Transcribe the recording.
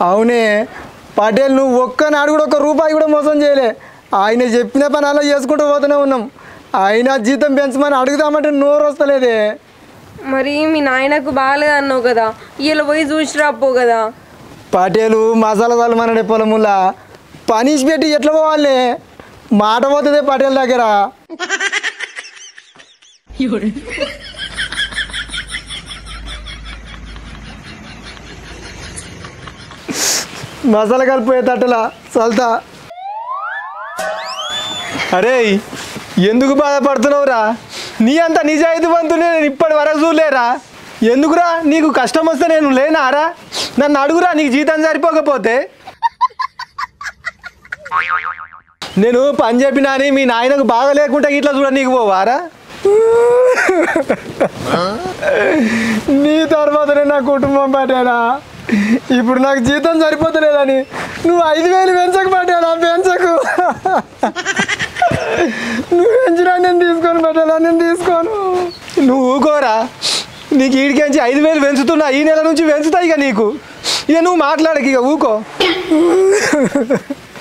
అవునే పటేల్, నువ్వు ఒక్కనాడు కూడా ఒక్క రూపాయి కూడా మోసం చేయలే. ఆయన చెప్పిన పని అలా చేసుకుంటూ పోతూనే ఉన్నాం. ఆయన జీతం పెంచమని అడుగుదామంటే నోరు వస్తలేదే. మరి మీ నాయనకు బాగాలేదు అన్నావు కదా, ఇలా పోయి చూసి రాపో కదా. పటేలు మసాలా చల్లమన్నాడే పొలములా, పనిష్ పెట్టి ఎట్లా పోవాలి? మాట పోతుంది పటేల్ దగ్గర. మసాలా కలిపోయే తట్టలా చల్తా. అరే ఎందుకు బాధపడుతున్నావురా? నీ అంత నిజాయితీవంతుని నేను ఇప్పటి వరకు చూడలేరా. ఎందుకురా? నీకు కష్టం వస్తే నేను లేనారా? నన్ను అడుగురా, నీకు జీతం సరిపోకపోతే. నేను పని చెప్పినా అని మీ నాయనకు బాగా లేకుండా ఇట్లా చూడ నీకు పోవారా? నీ తర్వాతనే నా కుటుంబం పట్టేనా. ఇప్పుడు నాకు జీతం సరిపోతలేదని నువ్వు 5,000 పెంచకు పట్టేలా, పెంచకు. నువ్వు పెంచినా నేను తీసుకోను పట్టేలా, నేను తీసుకోను. నువ్వు ఊకోరా, నీకు ఈడికించి 5,000 పెంచుతున్నా, ఈ నెల నుంచి పెంచుతాయి ఇక నీకు. ఇక నువ్వు మాట్లాడక, ఇక ఊకో.